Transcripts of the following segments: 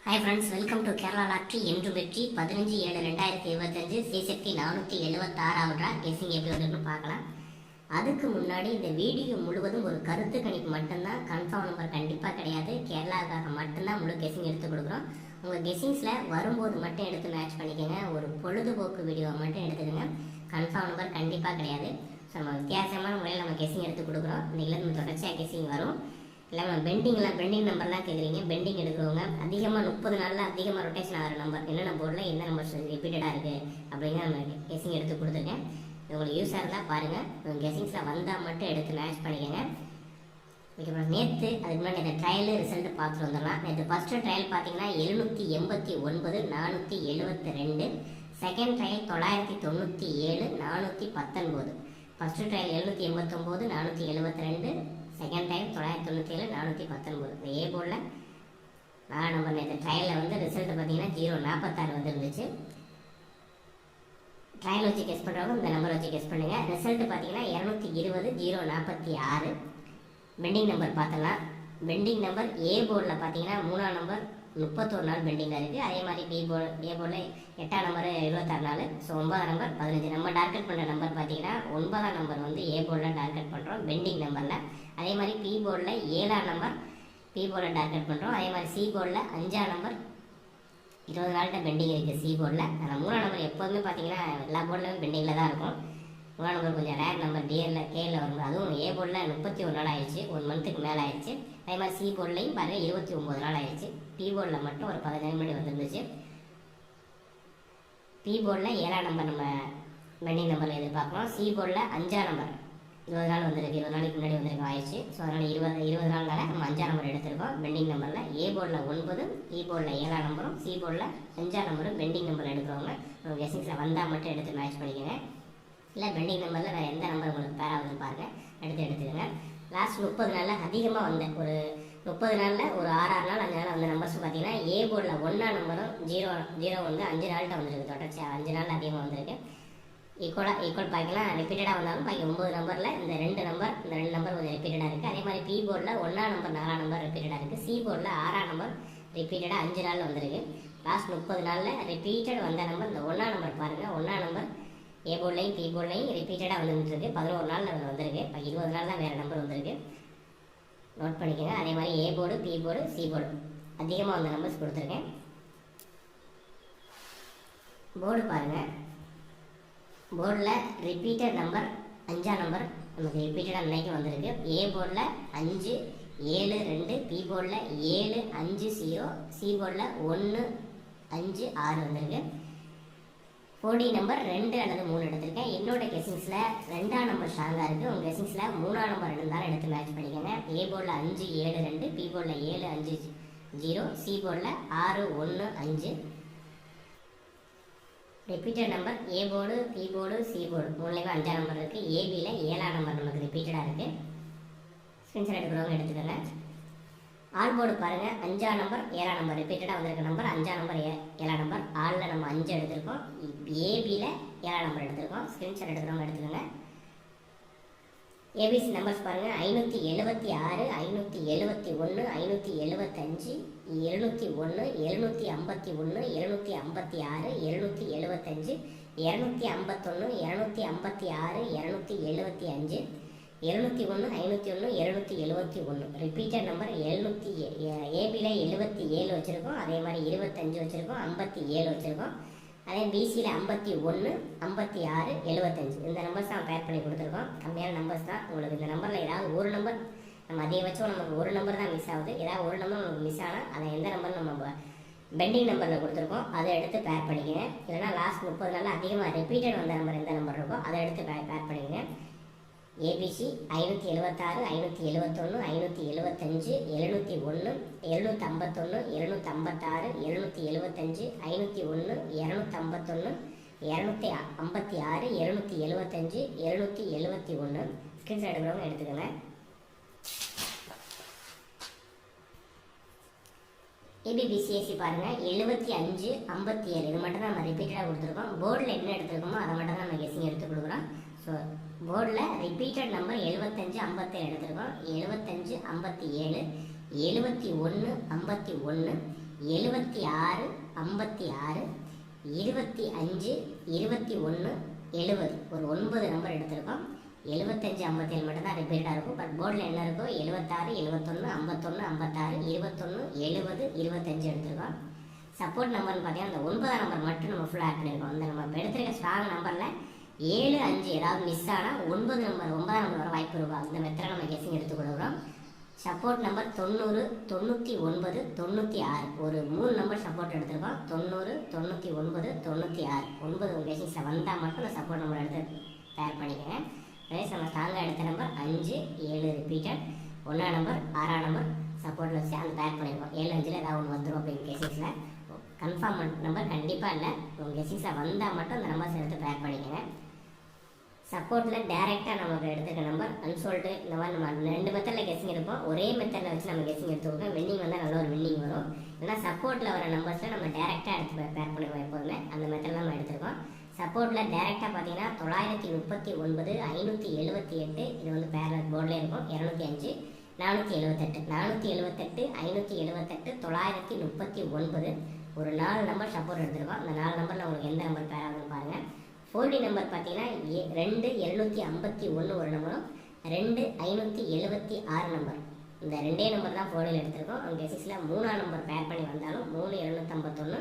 Hi friends, welcome to Kerala lottery. என்று வெற்றி 15/7/2025 சிசெட்டி 476 guessing எப்படி வந்துன்னு பார்க்கலாம். அதுக்கு முன்னாடி இந்த வீடியோ முழுவதும் ஒரு கருத்து கணிப்பு மட்டும்தான், கன்ஃபார்ம் நம்பர் கண்டிப்பாக கிடையாது. கேரளாவுக்காக மட்டும்தான் முழு கெஸிங் எடுத்து கொடுக்குறோம். உங்கள் கெஸிங்ஸில் வரும்போது மட்டும் எடுத்து மேட்ச் பண்ணிக்கோங்க. ஒரு பொழுதுபோக்கு வீடியோவை மட்டும் எடுத்துக்கோங்க. கன்ஃபார்ம் நம்பர் கண்டிப்பாக கிடையாது. ஸோ நம்ம வித்தியாசமான முறையில் நம்ம கெஸிங் எடுத்து கொடுக்குறோம். இன்றைக்கி நம்ம தொடர்ச்சியாக கெஸிங் வரும். இல்லை பெண்டிங் நம்பர்லாம் கேட்குறீங்க. பெண்டிங் எடுக்கிறவங்க அதிகமாக 30 நாளில் அதிகமாக ரொட்டேஷன் ஆகிற நம்பர் என்னென்ன போர்டில் எந்த நம்பர் ரிப்பீட்டடாக இருக்குது அப்படிங்கிற நம்ம கெஸிங் எடுத்து கொடுத்துருக்கேன். உங்களுக்கு யூஸாக இருந்தால் பாருங்கள். கெஸிங்ஸில் வந்தால் மட்டும் எடுத்து மேட்ச் பண்ணிக்கோங்க. ஓகே, நேற்று அதுக்கு முன்னாடி இந்த ட்ரையல் ரிசல்ட்டு பார்த்துட்டு வந்துடலாம். நேற்று ஃபஸ்ட்டு ட்ரையல் பார்த்தீங்கன்னா 789 472, second trial 997 419. First trial 789 472, second time 997 419. இந்த ஏ போர்டில் 4 நம்பர் நேற்று ட்ரையலில் வந்து ரிசல்ட் பார்த்தீங்கன்னா 046 வந்துருந்துச்சு. ட்ரையல் வச்சு கெஸ் பண்ணுறவங்க இந்த நம்பர் வச்சு கெஸ் பண்ணுங்கள். ரிசல்ட் பார்த்தீங்கன்னா 220 046. பெண்டிங் நம்பர் பார்த்தலாம். பெண்டிங் நம்பர் ஏ போர்டில் பார்த்தீங்கன்னா 3ஆம் நம்பர் 31 நாள் பெண்டிங்கில் இருக்குது. அதே மாதிரி ஏ போர்டில் 8ஆம் நம்பர் 26 நாள். ஸோ 9ஆம் நம்பர் 15. நம்ம டார்கெட் பண்ணுற நம்பர் பார்த்தீங்கன்னா 9ஆம் நம்பர் வந்து ஏ போர்டில் டார்கெட் பண்ணுறோம் பெண்டிங் நம்பரில். அதே மாதிரி பி போர்டில் 7ஆம் நம்பர் பி போர்டில் டார்கெட் பண்ணுறோம். அதே மாதிரி சி போர்டில் 5ஆம் நம்பர் 20 நாள்கிட்ட பெண்டிங் இருக்குது சி போர்டில். ஆனால் 3ஆம் நம்பர் எப்போதுமே பார்த்தீங்கன்னா எல்லா போர்டிலும் பெண்டிங்கில் தான் இருக்கும். 3ஆம் நம்பர் கொஞ்சம் ரேர் நம்பர் டிஎரில் கேரில் வரும்போது, அதுவும் ஏ போர்டில் 31 நாள் ஆயிடுச்சு, 1 மந்த்துக்கு மேலே ஆயிடுச்சு. அதே மாதிரி சி போர்ட்லையும் பாருங்கள் 29 நாள் ஆயிடுச்சு. பி போர்டில் மட்டும் ஒரு 15 மணி வந்துருந்துச்சு. பி போர்டில் 7ஆம் நம்பர் நம்ம பெண்டிங் நம்பரில் எதிர்பார்க்கலாம். சி போர்டில் 5ஆம் நம்பர் 20 நாள் வந்துருக்கு, 20 நாளைக்கு முன்னாடி வந்திருக்கோம் ஆயிடுச்சு. ஸோ அதனால் 20 நாள்னால நம்ம 5ஆம் நம்பர் எடுத்திருக்கோம் பெண்டிங் நம்பரில். ஏ போர்டில் 9, பி போர்டில் 7ஆம் நம்பரும், சி போர்டில் 5ஆம் நம்பரும் பெண்டிங் நம்பரில் எடுக்கிறவங்க கெஸிங்ஸில் வந்தால் மட்டும் எடுத்து மேட்ச் பண்ணிக்கோங்க. இல்லை பெண்டிங் நம்பரில் வேறு எந்த நம்பர் உங்களுக்கு பேராக வந்து பாருங்கள், எடுத்துக்கோங்க. லாஸ்ட் 30 நாளில் அதிகமாக வந்த ஒரு 30 நாளில் ஒரு 6 நாள் 5 நாள் வந்த நம்பர்ஸ் பார்த்தீங்கன்னா ஏ போர்டில் 1ஆம் நம்பரும் 0 வந்து 5 நாள்கிட்ட வந்துருக்கு. தொடர்ச்சியாக 5 நாள் அதிகமாக வந்திருக்கு. ஈக்குவல் பார்க்கலாம். ரிப்பீட்டடாக வந்தாலும் பாக்கி 9 நம்பரில் இந்த ரெண்டு நம்பர் கொஞ்சம் ரிப்பீட்டடாக இருக்குது. அதே மாதிரி பி போர்டில் 1ஆம் நம்பர் 4ஆம் நம்பர் ரிப்பீட்டடாக இருக்குது. சி போர்டில் 6ஆம் நம்பர் ரிப்பீட்டடாக 5 நாள் வந்திருக்கு. லாஸ்ட் 30 நாளில் ரிப்பீட்டட் வந்த நம்பர் இந்த 1ஆம் நம்பர் பாருங்கள். 1ஆம் நம்பர் ஏ போர்ட்லையும் பி போர்ட்லையும் ரிப்பீட்டடாக வந்துருக்கு. 11 நாளில் வந்திருக்கு. இப்போ 20 நாள் தான் வேறு நம்பர் வந்திருக்கு. நோட் பண்ணிக்கோங்க. அதே மாதிரி A board, B board, C board அதிகமாக வந்த நம்பர்ஸ் கொடுத்துருக்கேன். போர்டு பாருங்கள். போர்டில் ரிப்பீட்டட் நம்பர் 5ஆம் நம்பர் நமக்கு ரிப்பீட்டடாக நினைக்க வந்திருக்கு. ஏ போர்டில் 5 7 2, பி போர்டில் 7 5 0, சி போர்டில் 1 5 6 வந்திருக்கு. 4D நம்பர் 2 அல்லது 3 எடுத்திருக்கேன். என்னோட கெஸிங்ஸில் 2ஆம் நம்பர் ஸ்ட்ராங்காக இருக்குது. உங்கள் கெஸிங்ஸில் 3ஆம் நம்பர் இருந்தாலும் எடுத்து மேட்ச் பண்ணிக்கோங்க. ஏ போர்டில் 5 7 2, பி போர்டில் 7 5 0, சி போர்டில் 6 1 5. Repeated number A board, B board, C board மூணுலேயுமே 5ஆம் நம்பர் இருக்குது. ஏபியில் 7ஆம் நம்பர் நமக்கு ரிப்பீட்டடாக இருக்குது. ஸ்கிரீன்ஷாட் எடுக்கிறவங்க எடுத்துக்கோங்க. ஆல் போர்டு பாருங்கள். 5ஆம் நம்பர் 7ஆம் நம்பர் ரிப்பீட்டடாக வந்திருக்க நம்பர். 5ஆம் நம்பர் 7ஆம் நம்பர். ஆலில் நம்ம 5 எடுத்திருக்கோம். ஏபியில் 7ஆம் நம்பர் எடுத்திருக்கோம். ஸ்கிரீன்ஷாட் எடுக்கிறவங்க எடுத்துக்கோங்க. ஏபிசி நம்பர்ஸ் பாருங்கள். 576 571 575 701 751 756 775 251 256 275 701 501 271. Repeated number 700. ஏபியில் 77 வச்சுருக்கோம். அதே மாதிரி 25 வச்சுருக்கோம். 57 வச்சுருக்கோம். அதே பிசியில் 51 56 75. இந்த நம்பர்ஸ் தான் பேர் பண்ணி கொடுத்துருக்கோம். கம்மியான நம்பர்ஸ் தான். உங்களுக்கு இந்த நம்பரில் ஏதாவது ஒரு நம்பர் நம்ம அதிகபட்சம் நமக்கு ஒரு நம்பர் தான் மிஸ் ஆகுது. ஏதாவது ஒரு நம்பர் நமக்கு மிஸ் ஆனால் அதை எந்த நம்பர் நம்ம பெண்டிங் நம்பரில் கொடுத்துருக்கோம் அதை எடுத்து பேர் பண்ணிக்கங்க. இல்லைனா லாஸ்ட் 30 நாளில் அதிகமாக ரிப்பீட்டட் வந்த நம்பர் எந்த நம்பர் இருக்கோ அதை எடுத்து பேர் பண்ணிக்கங்க. ஏபிசி 576 571 575 701 751 256 275 501 251 256 275 271. ஸ்கிரீன்ஷாட் எடுக்கிறவங்க எடுத்துக்கோங்க. ஏபிபிசிஎஸ்சி பாருங்கள். 75 57 இது மட்டும் தான் நம்ம ரிப்பீட்டடாக கொடுத்துருக்கோம். போர்டில் என்ன எடுத்துருக்கோமோ அதை மட்டும் தான் நம்ம கெஸிங் எடுத்து கொடுக்குறோம். ஸோ போர்டில் ரிப்பீட்டட் நம்பர் 75 57 எடுத்திருக்கோம். 75 57 71 51 76 56 25 21 70 ஒரு 9 நம்பர் எடுத்திருக்கோம். 75 57 மட்டும் தான் ரிப்பீட்டாக இருக்கும். பட் போர்டில் என்ன இருக்கோ 76 71 51 56 21 70 25 எடுத்திருக்கோம். சப்போர்ட் நம்பர்னு பார்த்தீங்கன்னா அந்த 9ஆம் நம்பர் மட்டும் நம்ம ஃபுல்லாக ஆட் பண்ணியிருக்கோம். அந்த நம்ம எடுத்திருக்க ஸ்ட்ராங் நம்பரில் 7 5 ஏதாவது மிஸ் ஆனால் 9 நம்பர் 9ஆம் நம்பர் வர வாய்ப்பு இருக்கும். அந்த மெத்தடில் நம்ம கெஸிங் எடுத்து கொடுக்குறோம். சப்போர்ட் நம்பர் 90 99 96 ஒரு 3 நம்பர் சப்போர்ட் எடுத்திருக்கோம். 90 99 96 9 கெஸிங்ஸில் வந்தால் மட்டும் அந்த சப்போர்ட் நம்பர் எடுத்து பேர் பண்ணிக்கோங்க. ரைஸ் நம்ம ஸ்ட்ராங்காக எடுத்த நம்பர் 5 7 ரிப்பீட்டட் 1ஆம் நம்பர் 6ஆம் நம்பர் சப்போர்ட்டில் வச்சு அந்த பேர் பண்ணியிருக்கோம். 7 5 ஏதாவது ஒன்று வந்துடும் அப்படின்னு கெஸிங்ஸில் கன்ஃபார்ம் நம்பர் கண்டிப்பாக இல்லை. உங்கள் கெஸிங்ஸில் வந்தால் மட்டும் அந்த நம்பர்ஸ் எடுத்து பேர் பண்ணிக்கோங்க. சப்போர்ட்டில் டேரெக்டாக நமக்கு எடுத்துக்க நம்பர் அன்சோல்டு இந்த மாதிரி நம்ம 2 மெத்தடில் கெஸிங் எடுப்போம். ஒரே மெத்தடில் வச்சு நம்ம கெஸிங் எடுத்துக்கோங்க. வின்னிங் வந்தால் நல்ல ஒரு வின்னிங் வரும். ஏன்னா சப்போர்ட்டில் வர நம்பர்ஸில் நம்ம டேரெக்டாக எடுத்து பேர் பண்ணுவோம். எப்போதுமே அந்த மெத்தடில் நம்ம எடுத்துருக்கோம். சப்போர்ட்டில் டேரெக்டாக பார்த்தீங்கன்னா 939 578 இது வந்து பேரல் போர்டில் இருக்கும். 205 478 478 578 939 ஒரு 4 நம்பர் சப்போர்ட் எடுத்துருக்கோம். அந்த 4 நம்பரில் உங்களுக்கு எந்த நம்பர் பேர் ஆகுதுன்னு பாருங்கள். ஃபோல்டி நம்பர் பார்த்தீங்கன்னா 2 751 ஒரு நம்பரும் 2 576 நம்பர். இந்த 2 நம்பர் தான் ஃபோல்டில் எடுத்திருக்கோம். அவங்க கெஸிங்ஸில் 3ஆம் நம்பர் பேர் பண்ணி வந்தாலும் 3 751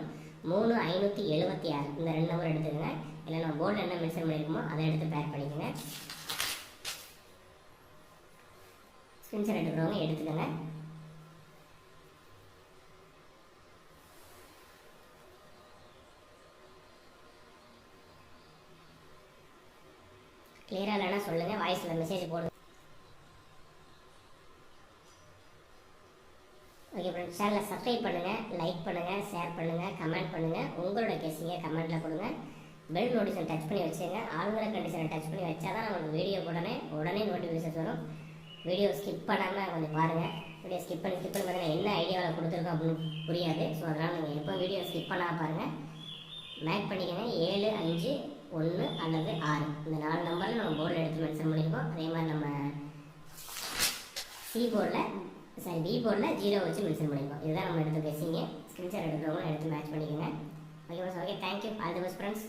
3 576 இந்த 2 நம்பர் எடுத்துக்கோங்க. இல்லை நம்ம போர்டில் என்ன மென்ஷன் பண்ணியிருக்கோமோ அதை எடுத்து பேர் பண்ணிக்கோங்க. ஸ்கிரீன்ஷாட் எடுக்கிறவங்க எடுத்துக்கோங்க. கிளியராக இல்லைன்னா சொல்லுங்கள், வாய்ஸில் மெசேஜ் போடுங்க. ஓகே ஃப்ரெண்ட்ஸ், சேனலை சப்ஸ்கிரைப் பண்ணுங்கள், லைக் பண்ணுங்கள், ஷேர் பண்ணுங்கள், கமெண்ட் பண்ணுங்கள். உங்களோட கெஸிங்கை கமெண்ட்டில் கொடுங்க. பெல் நோட்டிஃபிகேஷன் டச் பண்ணி வச்சுங்க. ஆளுங்கிற கண்டிஷனை டச் பண்ணி வச்சா தான் நமக்கு வீடியோ உடனே நோட்டிஃபிகேஷன் வரும். வீடியோ ஸ்கிப் பண்ணாமல் கொஞ்சம் பாருங்கள். வீடியோ ஸ்கிப் பண்ணி பார்த்தீங்கன்னா என்ன ஐடியாவில் கொடுத்துருக்கோம் அப்படின்னு புரியாது. ஸோ அதனால் நீங்கள் எப்போ வீடியோ ஸ்கிப் பண்ணால் பாருங்கள். மேக் பண்ணிக்கோங்க. 7 5 1 அல்லது 6 இந்த 4 நம்பரில் நம்ம போர்டில் எடுத்து மென்ஷன் பண்ணியிருக்கோம். அதே மாதிரி நம்ம பி போர்டில் 0 வச்சு மென்ஷன் பண்ணியிருக்கோம். இதுதான் நம்ம எடுத்து பேசிங்க. ஸ்க்ரீன்ஷாட் எடுக்கிறவங்க எடுத்து மேட்ச் பண்ணிக்கோங்க. Okay thank you. All the best friends.